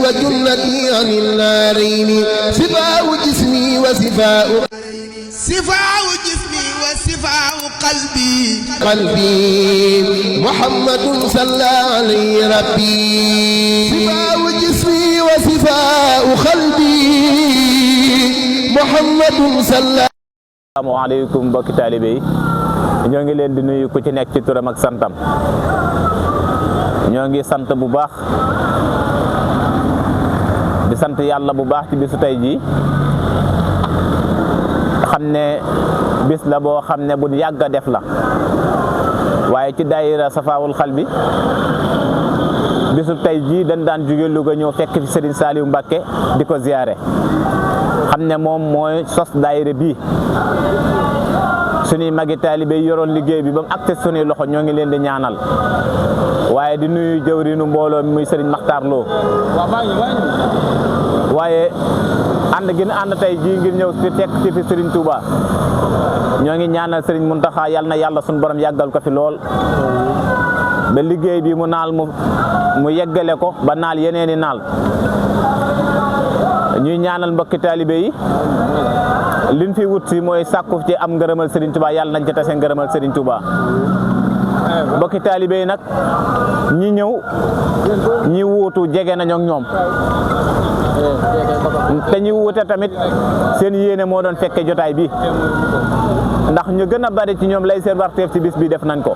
وجنتي عن النارين شفاء جسمي وشفاء جسمي وشفاء قلبي محمد صلى عليه ربي شفاء جسمي وشفاء قلبي محمد صلى. Asalaamaaleykum mbokki taalibe yi ñoo ngi leen di nuyu ku ci nekk ci turam ak santam ñoo ngi sant bu baax di sant yàlla bu baax ci bisu tey ji xam ne bis la boo xam ne bu yàgg a def la waaye ci daayira Safaawul Xalbi bisu tey ji dañ daan jóge Louga ñëw fekk fi Serigne Saliou Mbacké di ko ziyaare xam ne moom mooy sos daayira bii suñuy magi taalibe yoroon liggéey bi ba mu agte suñuy loxo ñoo ngi leen di ñaanal waaye di nuyu jëwriñu mbooloo mi muy Serigne Makhtar Lo waaye ànd gi ñu ànd tey jii ngir ñëw fi tekk ci fi Serigne Touba ñoo ngi ñaanal Serigne Mountakha yal na yàlla suñu borom yàggal ko fi lool ba liggéey bi mu naal mu yeggale ko ba naal yeneeni naal ñuy ñaanal mbokki taalibe yi liñ fi wut si mooy sàkku ci am ngërëmal Serigne Touba yàlla nañ ci tase ngërëmal Serigne Touba mbokki taalibe yi nag ñi ñëw ñi wuutu jege nañu ak ñoom te ñi wuute tamit seen yéene moo doon fekke jotaay bi ndax ñu gën a bari ci ñoom lay seen warteef ci bis bi def nañ ko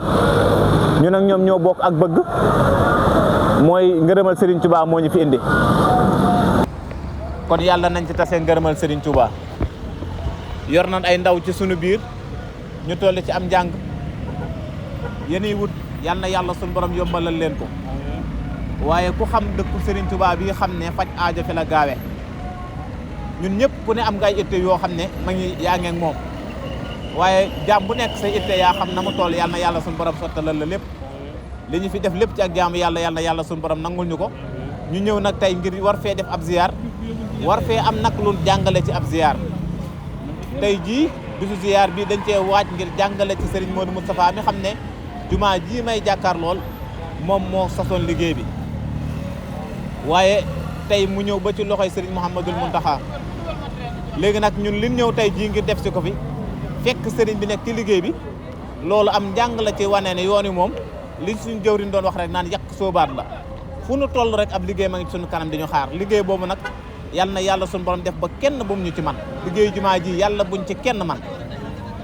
ñun ak ñoom ñoo bokk ak bëgg mooy ngërëmal Serigne Touba moo ñu fi indi kon yàlla nañ ci tase ngërëmal Serigne Touba yor nañ ay ndaw ci sunu biir ñu toll ci am njàng yéenay wut yal na yàlla sunu borom yombalal leen ko waaye ku xam dëkku Serigne Touba bi xam ne faj aajo fi la gaawe ñun ñëpp ku ne am ngay itte yoo xam ne ma ngi yaa ngeeg moom waaye jaam bu nekk say itte yaa xam na mu toll yal na yàlla sunu borom sottalal la lépp li ñu fi def lépp ci ak jaamu yàlla yal na yàlla sunu borom nangul ñu ko ñu ñëw nag tey ngir war fee def ab ziyaar war fee am nag lu jàngale ci ab ziyaar tey jii bisu ziyaar bi dañ cee waaj ngir jàngale ci Serigne Modou Moustapha mi xam ne jumaa ji may jàkkaar lool moom moo sasoon liggéey bi waaye tey mu ñëw ba ci loxoy Serigne Mouhamadoul Mountakha léegi nag ñun liñ ñëw tey jii ngir def si ko fi fekk Serigne bi nekk ci liggéey bi loolu am njàng la ci wane ne yoon wi moom li suñu jëwriñ doon wax rek naan yàq soobaat la fu nu toll rek ab liggéey ma ngi suñu kanam di ñu xaar liggéey boobu nag yal na yàlla suñu borom def ba kenn bu mu ñu ci man liggéeyu jumaa ji yàlla buñ ci kenn man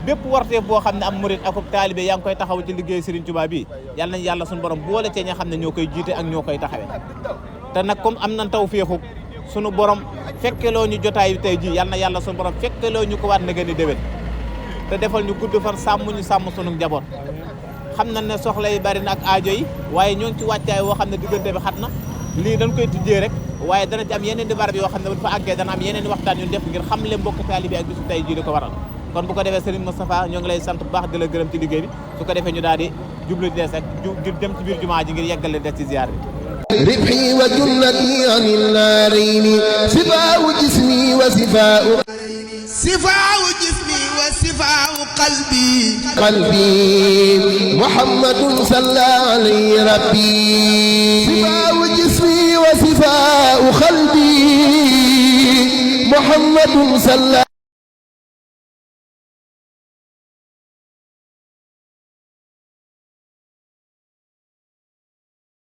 bépp warteef boo xam ne am murit ak taalibe yaa ngi koy taxaw ci liggéey Serigne Touba bi yal nañ yàlla suñu borom boole cee ña xam ne ñoo koy jiite ak ñoo koy taxawee te nag comme am nañ tawfeexu suñu borom fekkeloo ñu jotaay tey ji yal na yàlla suñu borom fekkeloo ñu ko waat na gën a déwén te defal ñu gudd fan sàmm ñu sàmm sunu njaboot xam nañ ne soxla yi bari na ak aajo yi waaye ñoo ngi ci wàccaay woo xam ne diggante bi xat na lii dañ koy tijjee rek waaye dana ci am yeneen di barab yoo xam ne buñ fa àggee dana am yeneen di waxtaan yu def ngir xam le mbokk taalibe ak bisu tey jii di ko waral kon bu ko defee Serigne Moustapha ñoo ngi lay sant bu baax di la gërëm ci liggéey bi su ko defee ñu daal di jublu des rek dem ci biir jumaa ji ngir yeggale des ci ziar bi ربحي وجنتي عن النارين شفاء جسمي وشفاء جسمي وشفاء قلبي محمد صلى عليه ربي شفاء جسمي وشفاء قلبي محمد صلى